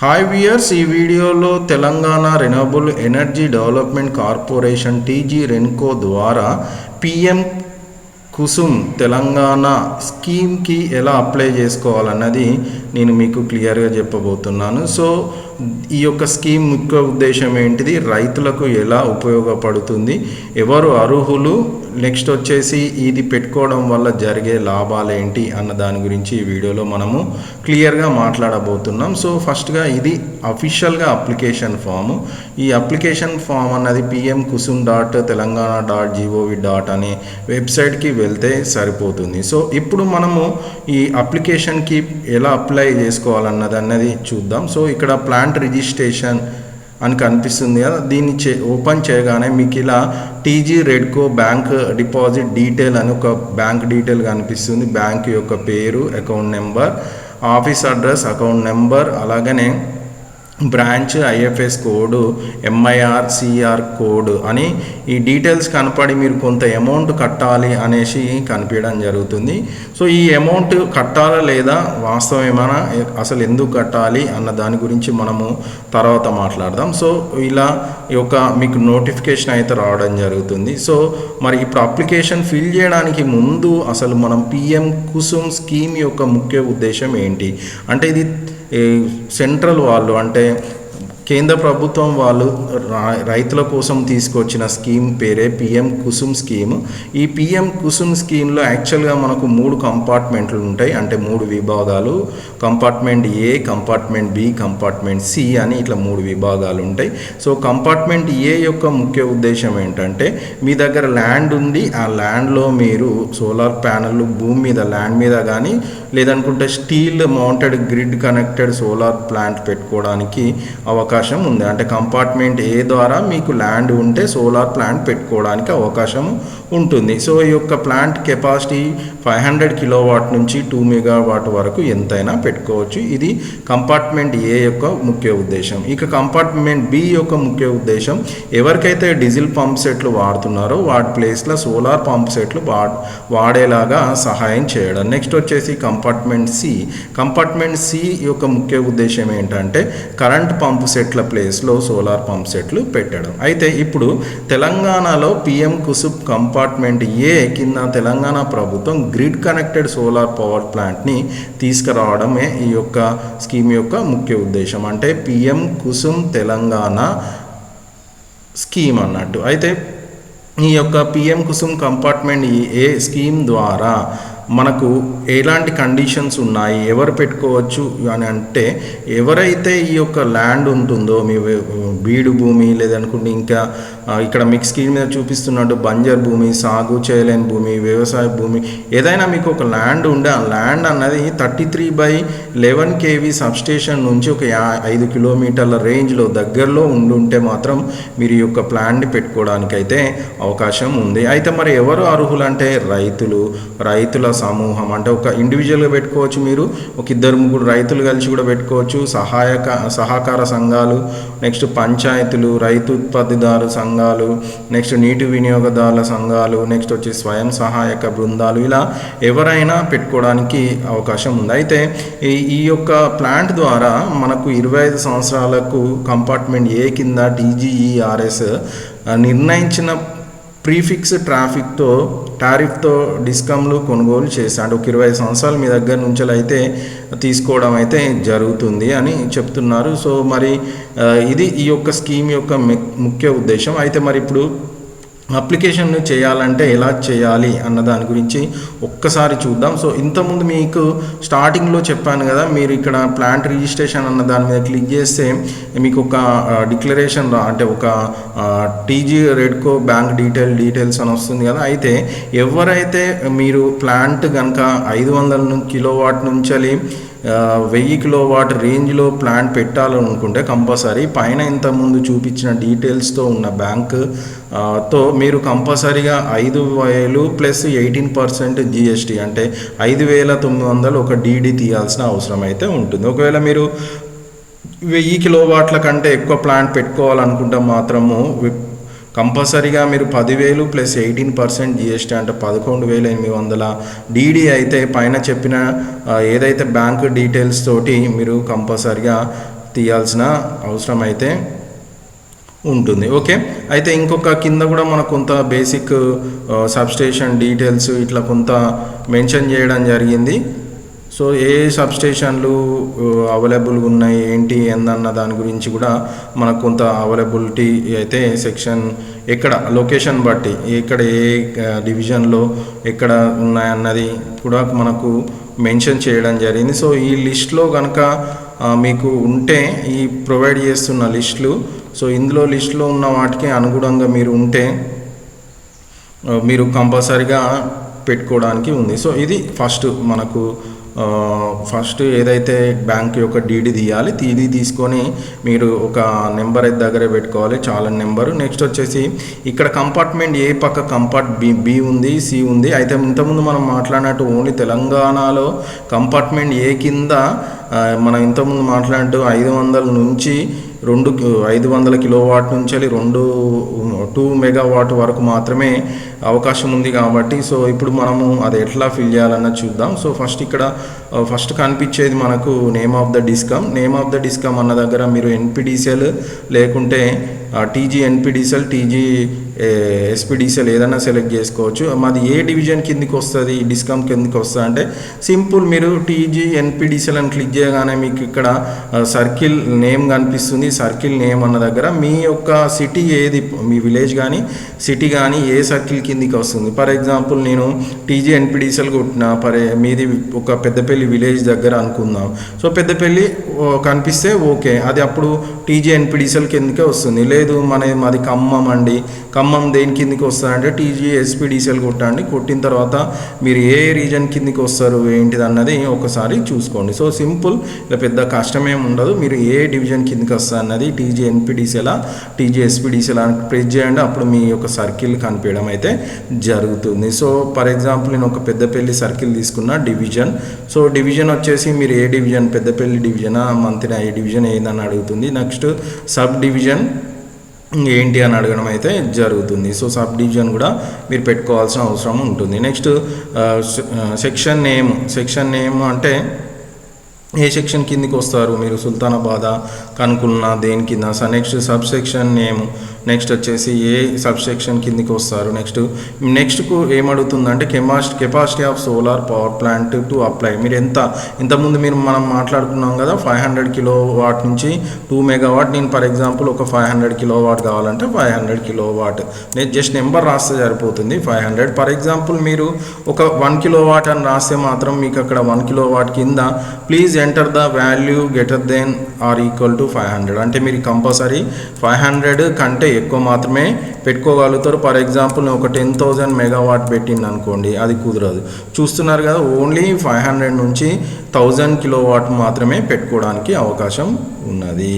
Hi viewers, ఈ వీడియోలో Telangana renewable energy development corporation TG Renko ద్వారా పిఎం కుసుమ్ తెలంగాణ స్కీమ్కి ఎలా అప్లై చేసుకోవాలన్నది నేను మీకు క్లియర్గా చెప్పబోతున్నాను. సో ఈ యొక్క స్కీమ్ ముఖ్య ఉద్దేశం ఏంటిది, రైతులకు ఎలా ఉపయోగపడుతుంది, ఎవరు అర్హులు, నెక్స్ట్ వచ్చేసి ఇది పెట్టుకోవడం వల్ల జరిగే లాభాలు ఏంటి అన్న దాని గురించి ఈ వీడియోలో మనము క్లియర్గా మాట్లాడబోతున్నాం. సో ఫస్ట్గా ఇది అఫీషియల్గా అప్లికేషన్ ఫాము. ఈ అప్లికేషన్ ఫామ్ అన్నది pmkusum.telangana.gov. అనే వెబ్సైట్కి వెళ్తే సరిపోతుంది. సో ఇప్పుడు మనము ఈ అప్లికేషన్కి ఎలా అప్లై చేసుకోవాలన్నది చూద్దాం. సో ఇక్కడ ప్లాంట్ రిజిస్ట్రేషన్ అని కనిపిస్తుంది కదా, దీన్ని ఓపెన్ చేయగానే మీకు ఇలా TG REDCO bank deposit detail అని ఒక బ్యాంక్ డీటెయిల్ కనిపిస్తుంది. బ్యాంక్ యొక్క పేరు, account number, office address, account number, అలాగనే branch, IFS code, MIR, CR code అని ఈ డీటెయిల్స్ కనపడి మీరు కొంత అమౌంట్ కట్టాలి అనేసి కనిపించడం జరుగుతుంది. సో ఈ అమౌంట్ కట్టాలా లేదా, వాస్తవమేమైనా, అసలు ఎందుకు కట్టాలి అన్న దాని గురించి మనము తర్వాత మాట్లాడదాం. సో ఇలా ఈ యొక్క మీకు నోటిఫికేషన్ అయితే రావడం జరుగుతుంది. సో మరి ఇప్పుడు అప్లికేషన్ ఫిల్ చేయడానికి ముందు అసలు మనం పిఎం కుసుమ్ స్కీమ్ యొక్క ముఖ్య ఉద్దేశం ఏంటి అంటే, ఇది సెంట్రల్ వాళ్ళు అంటే కేంద్ర ప్రభుత్వం వాళ్ళు రైతుల కోసం తీసుకొచ్చిన స్కీమ్ పేరే పిఎం కుసుమ్ స్కీమ్. ఈ పిఎం కుసుమ్ స్కీమ్లో యాక్చువల్గా మనకు 3 కంపార్ట్మెంట్లు ఉంటాయి, అంటే 3 విభాగాలు. కంపార్ట్మెంట్ ఏ, కంపార్ట్మెంట్ బి, కంపార్ట్మెంట్ సి అని ఇట్లా 3 విభాగాలు ఉంటాయి. సో కంపార్ట్మెంట్ ఏ యొక్క ముఖ్య ఉద్దేశం ఏంటంటే, మీ దగ్గర ల్యాండ్ ఉంది, ఆ ల్యాండ్లో మీరు సోలార్ ప్యానెల్ భూమి మీద ల్యాండ్ మీద కానీ లేదనుకుంటే steel mounted grid connected solar plant పెట్టుకోవడానికి అవకాశం ఉంది. అంటే కంపార్ట్మెంట్ ఏ ద్వారా మీకు ల్యాండ్ ఉంటే సోలార్ ప్లాంట్ పెట్టుకోవడానికి అవకాశం ఉంటుంది. సో ఈ యొక్క ప్లాంట్ కెపాసిటీ 500 కిలోవాట్ నుంచి 2 మెగావాట్ వరకు ఎంతైనా పెట్టుకోవచ్చు. ఇది కంపార్ట్మెంట్ ఏ యొక్క ముఖ్య ఉద్దేశం. ఇక కంపార్ట్మెంట్ బి యొక్క ముఖ్య ఉద్దేశం, ఎవరికైతే డీజిల్ పంప్ సెట్లు వాడుతున్నారో వాటి ప్లేస్లో సోలార్ పంప్ సెట్లు వాడేలాగా సహాయం చేయడం. నెక్స్ట్ వచ్చేసి కంపార్ట్మెంట్ సి. కంపార్ట్మెంట్ సి యొక్క ముఖ్య ఉద్దేశం ఏంటంటే, కరెంట్ పంప్ సెట్ల ప్లేస్లో సోలార్ పంప్ సెట్లు పెట్టడం. అయితే ఇప్పుడు తెలంగాణలో పిఎం కుసుమ్ కంపార్ట్మెంట్ ఏ కింద తెలంగాణ ప్రభుత్వం గ్రిడ్ కనెక్టెడ్ సోలార్ పవర్ ప్లాంట్ని తీసుకురావడమే ఈ యొక్క స్కీమ్ యొక్క ముఖ్య ఉద్దేశం. అంటే పిఎం కుసుమ్ తెలంగాణ స్కీమ్ అన్నట్టు. అయితే ఈ యొక్క పిఎం కుసుమ్ కంపార్ట్మెంట్ ఏ స్కీమ్ ద్వారా మనకు ఎలాంటి కండిషన్స్ ఉన్నాయి, ఎవరు పెట్టుకోవచ్చు అని అంటే, ఎవరైతే ఈ యొక్క ల్యాండ్ ఉంటుందో, మీ బీడు భూమి లేదనుకుంటే ఇంకా ఇక్కడ మీకు స్క్రీన్ మీద చూపిస్తున్నట్టు బంజర్ భూమి, సాగు చేయలేని భూమి, వ్యవసాయ భూమి, ఏదైనా మీకు ఒక ల్యాండ్ ఉండే ఆ ల్యాండ్ అన్నది 33/11 kV సబ్స్టేషన్ నుంచి ఒక 5 కిలోమీటర్ల రేంజ్లో దగ్గరలో ఉండుంటే మాత్రం మీరు ఈ యొక్క ప్లాన్ని పెట్టుకోవడానికి అయితే అవకాశం ఉంది. అయితే మరి ఎవరు అర్హులు అంటే, రైతుల సమూహం. అంటే ఒక ఇండివిజువల్గా పెట్టుకోవచ్చు, మీరు ఒక 2-3 రైతులు కలిసి కూడా పెట్టుకోవచ్చు, సహకార సంఘాలు, నెక్స్ట్ పంచాయతీలు, రైతు ఉత్పత్తిదారు సంఘాలు, నెక్స్ట్ నీటి వినియోగదారుల సంఘాలు, నెక్స్ట్ వచ్చి స్వయం సహాయక బృందాలు, ఇలా ఎవరైనా పెట్టుకోవడానికి అవకాశం ఉంది. అయితే ఈ యొక్క ప్లాంట్ ద్వారా మనకు 25 సంవత్సరాలకు కంపార్ట్మెంట్ ఏ కింద టీజీఈఆర్ఎస్ నిర్ణయించిన ప్రీఫిక్స్ టారిఫ్తో డిస్కమ్లు కొనుగోలు చేశాడు. ఒక 20 సంవత్సరాలు మీ దగ్గర నుంచి అయితే తీసుకోవడం అయితే జరుగుతుంది అని చెప్తున్నారు. సో మరి ఇది ఈ యొక్క స్కీమ్ యొక్క ముఖ్య ఉద్దేశం. అయితే మరి ఇప్పుడు అప్లికేషన్ చేయాలంటే ఎలా చేయాలి అన్న దాని గురించి ఒక్కసారి చూద్దాం. సో ఇంతకుముందు మీకు స్టార్టింగ్లో చెప్పాను కదా, మీరు ఇక్కడ ప్లాంట్ రిజిస్ట్రేషన్ అన్న దాని మీద క్లిక్ చేస్తే మీకు ఒక డిక్లరేషన్ అంటే ఒక టీజీ రెడ్కో బ్యాంక్ డీటెయిల్స్ అని వస్తుంది కదా. అయితే ఎవరైతే మీరు ప్లాంట్ కనుక 500 కిలోవాట్ నుంచి 1000 కిలోవాట్ రేంజ్లో ప్లాంట్ పెట్టాలనుకుంటే కంపల్సరీ పైన ఇంతకుముందు చూపించిన డీటెయిల్స్తో ఉన్న బ్యాంకుతో మీరు కంపల్సరీగా 5,000 ప్లస్ 18% GST అంటే 5,900 ఒక డీడీ తీయాల్సిన అవసరం అయితే ఉంటుంది. ఒకవేళ మీరు 1000 కిలోవాట్ల కంటే ఎక్కువ ప్లాంట్ పెట్టుకోవాలనుకుంటే మాత్రము కంపల్సరీగా మీరు 10,000 ప్లస్ 18% GST అంటే 11,800 డీడీ అయితే పైన చెప్పిన ఏదైతే బ్యాంక్ డీటెయిల్స్ తోటి మీరు కంపల్సరీగా తీయాల్సిన అవసరం అయితే ఉంటుంది. ఓకే, అయితే ఇంకొక కింద కూడా మనకు కొంత బేసిక్ సబ్స్టేషన్ డీటెయిల్స్ ఇట్లా కొంత మెన్షన్ చేయడం జరిగింది. సో ఏ సబ్స్టేషన్లు అవైలబుల్గా ఉన్నాయి ఏంటి ఏందన్న దాని గురించి కూడా మనకు కొంత అవైలబిలిటీ అయితే సెక్షన్ ఎక్కడ లొకేషన్ బట్టి ఎక్కడ ఏ డివిజన్లో ఎక్కడ ఉన్నాయన్నది కూడా మనకు మెన్షన్ చేయడం జరిగింది. సో ఈ లిస్ట్లో కనుక మీకు ఉంటే ఈ ప్రొవైడ్ చేస్తున్న లిస్టులు, సో ఇందులో లిస్టులో ఉన్న వాటికి అనుగుణంగా మీరు ఉంటే మీరు కంపల్సరీగా పెట్టుకోవడానికి ఉంది. సో ఇది ఫస్ట్ ఏదైతే బ్యాంక్ యొక్క డీడీ తీయాలి, తీసుకొని మీరు ఒక నెంబర్ అయితే దగ్గరే పెట్టుకోవాలి, చాలా నెంబరు. నెక్స్ట్ వచ్చేసి ఇక్కడ కంపార్ట్మెంట్ ఏ పక్క బి ఉంది, సి ఉంది. అయితే ఇంతకుముందు మనం మాట్లాడినట్టు ఓన్లీ తెలంగాణలో కంపార్ట్మెంట్ ఏ కింద మనం ఇంతకుముందు మాట్లాడినట్టు 500 నుంచి 500 కిలోవాట్ నుంచి 2 మెగావాట్ వరకు మాత్రమే అవకాశం ఉంది కాబట్టి సో ఇప్పుడు మనము అది ఎట్లా ఫిల్ చేయాలన్నది చూద్దాం. సో ఫస్ట్ కనిపించేది మనకు నేమ్ ఆఫ్ ద డిస్కమ్ అన్న దగ్గర మీరు ఎన్పిడిసిఎల్ లేకుంటే టీజీ ఎన్పిడిసిఎల్, టీజీ ఎస్పిడిసిఎల్ ఏదైనా సెలెక్ట్ చేసుకోవచ్చు. మాది ఏ డివిజన్ కిందికి వస్తుంది, డిస్కమ్ కిందికి వస్తుంది అంటే సింపుల్, మీరు టీజీ ఎన్పిడిసిఎల్ అని క్లిక్ చేయగానే మీకు ఇక్కడ సర్కిల్ నేమ్ కనిపిస్తుంది. సర్కిల్ నేమ్ అన్న దగ్గర మీ యొక్క సిటీ ఏది, మీ విలేజ్ కానీ సిటీ కానీ ఏ సర్కిల్ కిందికి వస్తుంది. ఫర్ ఎగ్జాంపుల్ నేను టీజీ ఎన్పిడిసిఎల్ కొట్టిన మీది ఒక పెద్దపల్లి విలేజ్ దగ్గర అనుకుందాం. సో పెద్దపల్లి కనిపిస్తే ఓకే, అది అప్పుడు టీజీ ఎన్పిడిసిఎల్ కిందకే వస్తుంది. లేదు మాది ఖమ్మం అండి, ఖమ్మం దేని కిందికి వస్తారంటే టీజీ ఎస్పిడిసిఎల్ కొట్టండి. కొట్టిన తర్వాత మీరు ఏ రీజన్ కిందికి వస్తారు ఏంటిది అన్నది ఒకసారి చూసుకోండి. సో సింపుల్, ఇలా పెద్ద కష్టమేం ఉండదు. మీరు ఏ డివిజన్ కిందికి వస్తారు అన్నది టీజీ ఎన్పిడిసిఎల్ టీజీ ఎస్పిడిసిఎల్ అని ప్రెస్ చేయండి, అప్పుడు మీ యొక్క సర్కిల్ కనిపించడం అయితే జరుగుతుంది. సో ఫర్ ఎగ్జాంపుల్ నేను ఒక పెద్దపల్లి సర్కిల్ తీసుకున్న డివిజన్. సో డివిజన్ వచ్చేసి మీరు ఏ డివిజన్, పెద్దపల్లి డివిజనా మంతిన ఏ డివిజన్ ఏందని అడుగుతుంది. నెక్స్ట్ సబ్ డివిజన్ ఏంటి అని అడగడం అయితే జరుగుతుంది. సో సబ్ డివిజన్ కూడా మీరు పెట్టుకోవాల్సిన అవసరం ఉంటుంది. నెక్స్ట్ సెక్షన్ నేమ్ అంటే ఏ సెక్షన్ కిందికి వస్తారు మీరు, సుల్తానాబాద్ కనుక్కున్న దేని కింద. So next sub section name, next వచ్చేసి ఏ సబ్ సెక్షన్ కిందికి వస్తారు. నెక్స్ట్కు ఏమడుగుతుందంటే capacity of solar power plant to apply. మీరు ఇంతకుముందు మనం మాట్లాడుకున్నాం కదా 500 కిలోవాట్ నుంచి 2 మెగావాట్. నేను ఫర్ ఎగ్జాంపుల్ ఒక 500 కిలోవాట్ కావాలంటే 500 కిలోవాట్ నేను జస్ట్ నెంబర్ రాస్తే సరిపోతుంది 500. ఫర్ ఎగ్జాంపుల్ మీరు ఒక 1 కిలోవాట్ అని రాస్తే మాత్రం మీకు అక్కడ 1 కిలోవాట్ కింద please enter the value greater than or equal to 500 అంటే మీరు కంపల్సరీ 500 కంటే ఎక్కువ మాత్రమే పెట్టుకోగలుగుతారు. ఫర్ ఎగ్జాంపుల్ నేను ఒక 10,000 మెగావాట్ పెట్టింది అనుకోండి, అది కుదరదు. చూస్తున్నారు కదా, ఓన్లీ 500 నుంచి 1000 కిలోవాట్ మాత్రమే పెట్టుకోవడానికి అవకాశం ఉన్నది.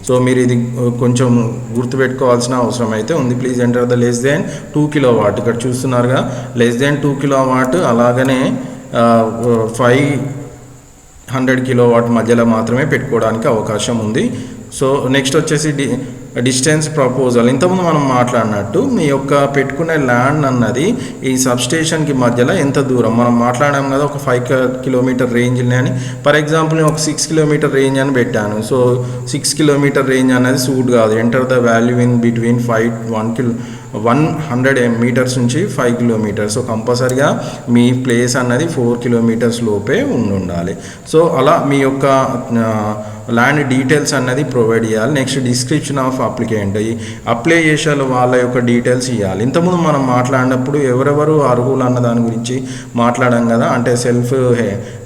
సో మీరు ఇది కొంచెం గుర్తుపెట్టుకోవాల్సిన అవసరం అయితే ఉంది. Please enter the less than 2 kilowatt. ఇక్కడ చూస్తున్నారుగా లెస్ దెన్ 2 కిలోవాట్, అలాగనే 500 కిలోవాట్ మధ్యలో మాత్రమే పెట్టుకోవడానికి అవకాశం ఉంది. సో నెక్స్ట్ వచ్చేసి డిస్టెన్స్ ప్రపోజల్. ఇంతకుముందు మనం మాట్లాడినట్టు మీ యొక్క పెట్టుకునే ల్యాండ్ అన్నది ఈ సబ్స్టేషన్కి మధ్యలో ఎంత దూరం మనం మాట్లాడాం కదా, ఒక 5 కిలోమీటర్ రేంజ్ అని. ఫర్ ఎగ్జాంపుల్ నేను ఒక 6 కిలోమీటర్ రేంజ్ అని పెట్టాను. సో 6 కిలోమీటర్ రేంజ్ అనేది సూట్ కాదు. Enter the value in between 100 metres నుంచి 5 కిలోమీటర్స్. సో కంపల్సరిగా మీ ప్లేస్ అన్నది 4 కిలోమీటర్స్ లోపే ఉండాలి. సో అలా మీ యొక్క ల్యాండ్ డీటెయిల్స్ అన్నది ప్రొవైడ్ చేయాలి. నెక్స్ట్ డిస్క్రిప్షన్ ఆఫ్ అప్లికెంట్, ఈ అప్లై చేసే వాళ్ళ యొక్క డీటెయిల్స్ ఇవ్వాలి. ఇంతకుముందు మనం మాట్లాడినప్పుడు ఎవరెవరు అర్హులు అన్న దాని గురించి మాట్లాడాం కదా, అంటే సెల్ఫ్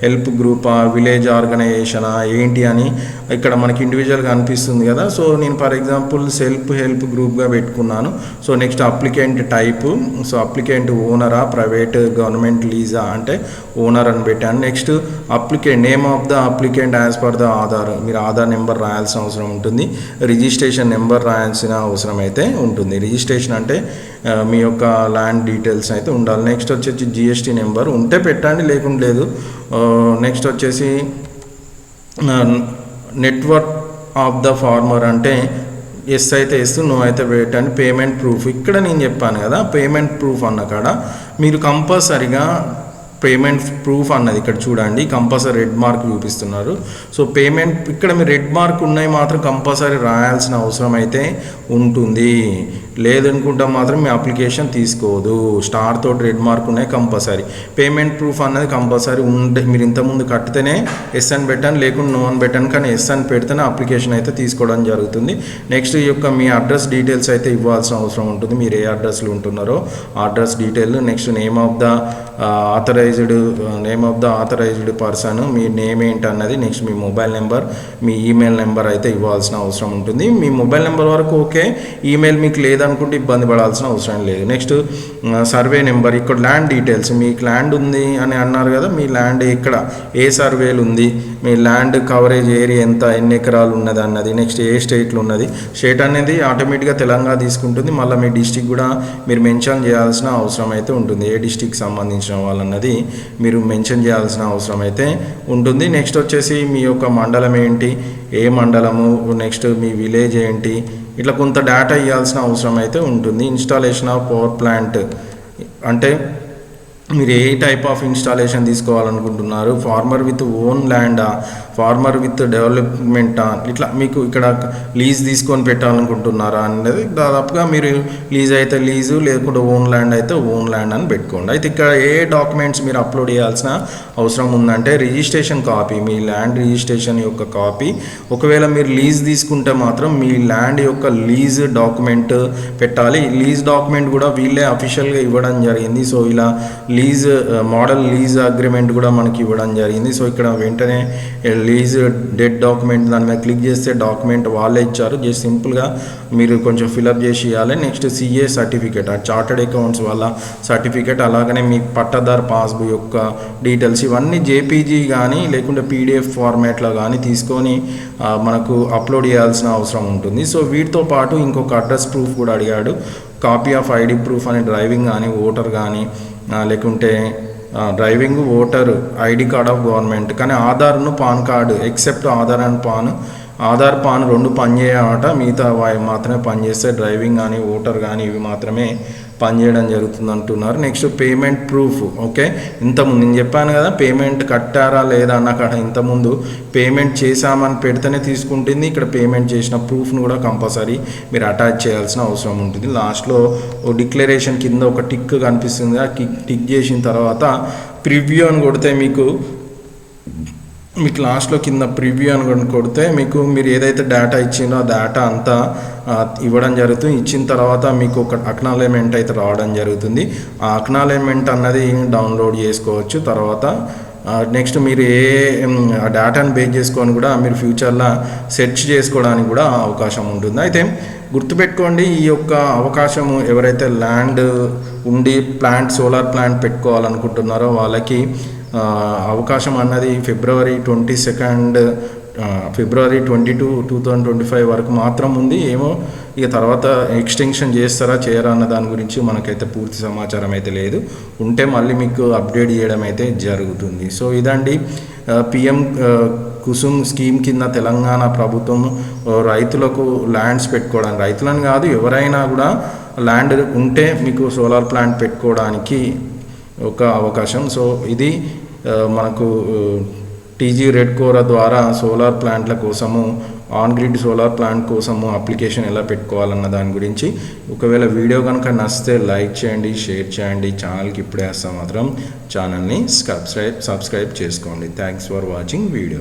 హెల్ప్ గ్రూపా, విలేజ్ ఆర్గనైజేషనా ఏంటి అని ఇక్కడ మనకి ఇండివిజువల్గా అనిపిస్తుంది కదా. సో నేను ఫర్ ఎగ్జాంపుల్ సెల్ఫ్ హెల్ప్ గ్రూప్గా పెట్టుకున్నాను. So next applicant type, so applicant ఓనరా, ప్రైవేట్, గవర్నమెంట్ లీజా అంటే ఓనర్ అని పెట్టాను. Next applicant name of the applicant as per the Aadhaar, మీరు ఆధార్ నెంబర్ రాయాల్సిన అవసరం ఉంటుంది. రిజిస్ట్రేషన్ నెంబర్ రాయాల్సిన అవసరం అయితే ఉంటుంది. రిజిస్ట్రేషన్ అంటే మీ యొక్క ల్యాండ్ డీటెయిల్స్ అయితే ఉండాలి. నెక్స్ట్ వచ్చేసి జిఎస్టీ నెంబర్ ఉంటే పెట్టండి, లేకుండా లేదు. నెక్స్ట్ వచ్చేసి నెట్వర్క్ ఆఫ్ ద ఫార్మర్ అంటే ఎస్ అయితే ఎస్, నో అయితే పెట్టండి. పేమెంట్ ప్రూఫ్, ఇక్కడ నేను చెప్పాను కదా పేమెంట్ ప్రూఫ్ అన్న కాడ మీరు కంపల్సరిగా పేమెంట్ ప్రూఫ్ అన్నది ఇక్కడ చూడండి కంపల్సరీ రెడ్ మార్క్ చూపిస్తున్నారు. సో పేమెంట్ ఇక్కడ మీరు రెడ్ మార్క్ ఉన్నాయి మాత్రం కంపల్సరీ రాయాల్సిన అవసరం అయితే ఉంటుంది. లేదనుకుంటే మాత్రం మీ అప్లికేషన్ తీసుకోదు. స్టార్ తోటి రెడ్ మార్క్ ఉన్నాయి కంపల్సరీ. పేమెంట్ ప్రూఫ్ అన్నది కంపల్సరీ ఉండే. మీరు ఇంతకుముందు కట్టితేనే ఎస్ అని పెట్టాను, లేకుండా నో అని పెట్టాను, కానీ ఎస్ అని పెడితేనే అప్లికేషన్ అయితే తీసుకోవడం జరుగుతుంది. నెక్స్ట్ ఈ యొక్క మీ అడ్రస్ డీటెయిల్స్ అయితే ఇవ్వాల్సిన అవసరం ఉంటుంది. మీరు ఏ అడ్రస్లో ఉంటున్నారో ఆ address detail, next name of the authorised person, మీ నేమ్ ఏంటి అన్నది, నెక్స్ట్ మీ మొబైల్ నెంబర్, మీ ఈమెయిల్ నెంబర్ అయితే ఇవ్వాల్సిన అవసరం ఉంటుంది. మీ మొబైల్ నెంబర్ వరకు ఓకే, ఈమెయిల్ మీకు లేదనుకుంటే ఇబ్బంది పడాల్సిన అవసరం లేదు. నెక్స్ట్ సర్వే నెంబర్, ఇక్కడ ల్యాండ్ డీటెయిల్స్, మీకు ల్యాండ్ ఉంది అని అన్నారు కదా, మీ ల్యాండ్ ఇక్కడ ఏ సర్వేలు ఉంది, మీ ల్యాండ్ కవరేజ్ ఏరియా ఎంత, ఎన్ని ఎకరాలు ఉన్నది అన్నది, నెక్స్ట్ ఏ స్టేట్లో ఉన్నది. స్టేట్ అనేది ఆటోమేటిక్గా తెలంగాణ తీసుకుంటుంది. మళ్ళీ మీ డిస్టిక్ కూడా మీరు మెన్షన్ చేయాల్సిన అవసరం అయితే ఉంటుంది. ఏ డిస్టిక్ సంబంధించిన వాళ్ళన్నది మీరు మెన్షన్ చేయాల్సిన అవసరం అయితే ఉంటుంది. నెక్స్ట్ వచ్చేసి మీ యొక్క మండలం ఏంటి, ఏ మండలము, నెక్స్ట్ మీ విలేజ్ ఏంటి, ఇట్లా కొంత డేటా ఇవ్వాల్సిన అవసరం అయితే ఉంటుంది. ఇన్స్టాలేషన్ ఆఫ్ పవర్ ప్లాంట్ అంటే మీరు ఏ టైప్ ఆఫ్ ఇన్స్టాలేషన్ తీసుకోవాలనుకుంటున్నారు, ఫార్మర్ విత్ ఓన్ ల్యాండా, ఫార్మర్ విత్ డెవలప్మెంటా, ఇట్లా మీకు ఇక్కడ లీజ్ తీసుకొని పెట్టాలనుకుంటున్నారా అనేది దాదాపుగా మీరు లీజ్ అయితే లీజు, లేకుంటే ఓన్ ల్యాండ్ అయితే ఓన్ ల్యాండ్ అని పెట్టుకోండి. అయితే ఇక్కడ ఏ డాక్యుమెంట్స్ మీరు అప్లోడ్ చేయాల్సిన అవసరం ఉందంటే రిజిస్ట్రేషన్ కాపీ, మీ ల్యాండ్ రిజిస్ట్రేషన్ యొక్క కాపీ. ఒకవేళ మీరు లీజ్ తీసుకుంటే మాత్రం మీ ల్యాండ్ యొక్క లీజ్ డాక్యుమెంట్ పెట్టాలి. లీజ్ డాక్యుమెంట్ కూడా వీళ్ళే అఫీషియల్గా ఇవ్వడం జరిగింది. సో ఇలా లీజ్ మోడల్ లీజ్ అగ్రిమెంట్ కూడా మనకి ఇవ్వడం జరిగింది. సో ఇక్కడ వెంటనే లీజ్ డెడ్ డాక్యుమెంట్ దాని మీద క్లిక్ చేస్తే డాక్యుమెంట్ వాళ్ళే ఇచ్చారు. జస్ట్ సింపుల్గా మీరు కొంచెం ఫిలప్ చేసి ఇవ్వాలి. Next CA certificate, chartered accounts వాళ్ళ సర్టిఫికేట్, అలాగనే మీ పట్టాదారు పాస్బుక్ యొక్క డీటెయిల్స్, ఇవన్నీ జేపీజీ కానీ లేకుంటే పీడిఎఫ్ ఫార్మాట్లో కానీ తీసుకొని మనకు అప్లోడ్ చేయాల్సిన అవసరం ఉంటుంది. సో వీటితో పాటు ఇంకొక అడ్రస్ ప్రూఫ్ కూడా అడిగాడు. కాపీ ఆఫ్ ఐడి ప్రూఫ్ అని డ్రైవింగ్ కానీ ఓటర్ కానీ లేకుంటే driving, voter, ID card of government, కానీ ఆధార్ను pan card except Aadhaar and pan, Aadhaar pan రెండు పనిచేయమాట, మిగతా మాత్రమే పనిచేస్తే డ్రైవింగ్ కానీ ఓటర్ కానీ ఇవి మాత్రమే పనిచేయడం జరుగుతుంది అంటున్నారు. Next payment proof. ఓకే, ఇంతకుముందు నేను చెప్పాను కదా పేమెంట్ కట్టారా లేదా అన్న కాడ ఇంతకుముందు పేమెంట్ చేశామని పెడితేనే తీసుకుంటుంది. ఇక్కడ పేమెంట్ చేసిన ప్రూఫ్ను కూడా కంపల్సరీ మీరు అటాచ్ చేయాల్సిన అవసరం ఉంటుంది. లాస్ట్లో డిక్లరేషన్ కింద ఒక టిక్ కనిపిస్తుంది. ఆ టిక్ చేసిన తర్వాత ప్రివ్యూ అని కొడితే మీకు లాస్ట్లో కింద ప్రివ్యూ అని కొడితే మీకు మీరు ఏదైతే డేటా ఇచ్చిందో ఆ డేటా అంతా ఇవ్వడం జరుగుతుంది. ఇచ్చిన తర్వాత మీకు ఒక అక్నాలెడ్జ్మెంట్ అయితే రావడం జరుగుతుంది. ఆ అక్నాలెడ్జ్మెంట్ అన్నది డౌన్లోడ్ చేసుకోవచ్చు. తర్వాత నెక్స్ట్ మీరు ఆ డేటాను బేస్ చేసుకొని కూడా మీరు ఫ్యూచర్లో సెర్చ్ చేసుకోవడానికి కూడా అవకాశం ఉంటుంది. అయితే గుర్తుపెట్టుకోండి, ఈ యొక్క అవకాశము ఎవరైతే ల్యాండ్ ఉండి సోలార్ ప్లాంట్ పెట్టుకోవాలనుకుంటున్నారో వాళ్ళకి అవకాశం అన్నది ఫిబ్రవరి 22, 2025 వరకు మాత్రం ఉంది. ఏమో ఇక తర్వాత ఎక్స్టెన్షన్ చేస్తారా చేయరా అన్న దాని గురించి మనకైతే పూర్తి సమాచారం అయితే లేదు. ఉంటే మళ్ళీ మీకు అప్డేట్ చేయడం అయితే జరుగుతుంది. సో ఇదండి పిఎం కుసుమ్ స్కీమ్ కింద తెలంగాణ ప్రభుత్వం రైతులకు ల్యాండ్స్ పెట్టుకోవడానికి, రైతులని కాదు ఎవరైనా కూడా ల్యాండ్ ఉంటే మీకు సోలార్ ప్లాంట్ పెట్టుకోవడానికి ఒక అవకాశం. సో ఇది మనకు టీజీ రెడ్ కోరా ద్వారా సోలార్ ప్లాంట్ల కోసము, ఆన్ గ్రిడ్ సోలార్ ప్లాంట్ కోసము అప్లికేషన్ ఎలా పెట్టుకోవాలన్న దాని గురించి. ఒకవేళ వీడియో కనుక నచ్చితే లైక్ చేయండి, షేర్ చేయండి. ఛానల్కి ఇప్పుడే వస్తే మాత్రం ఛానల్ని సబ్స్క్రైబ్ చేసుకోండి. Thanks for watching video.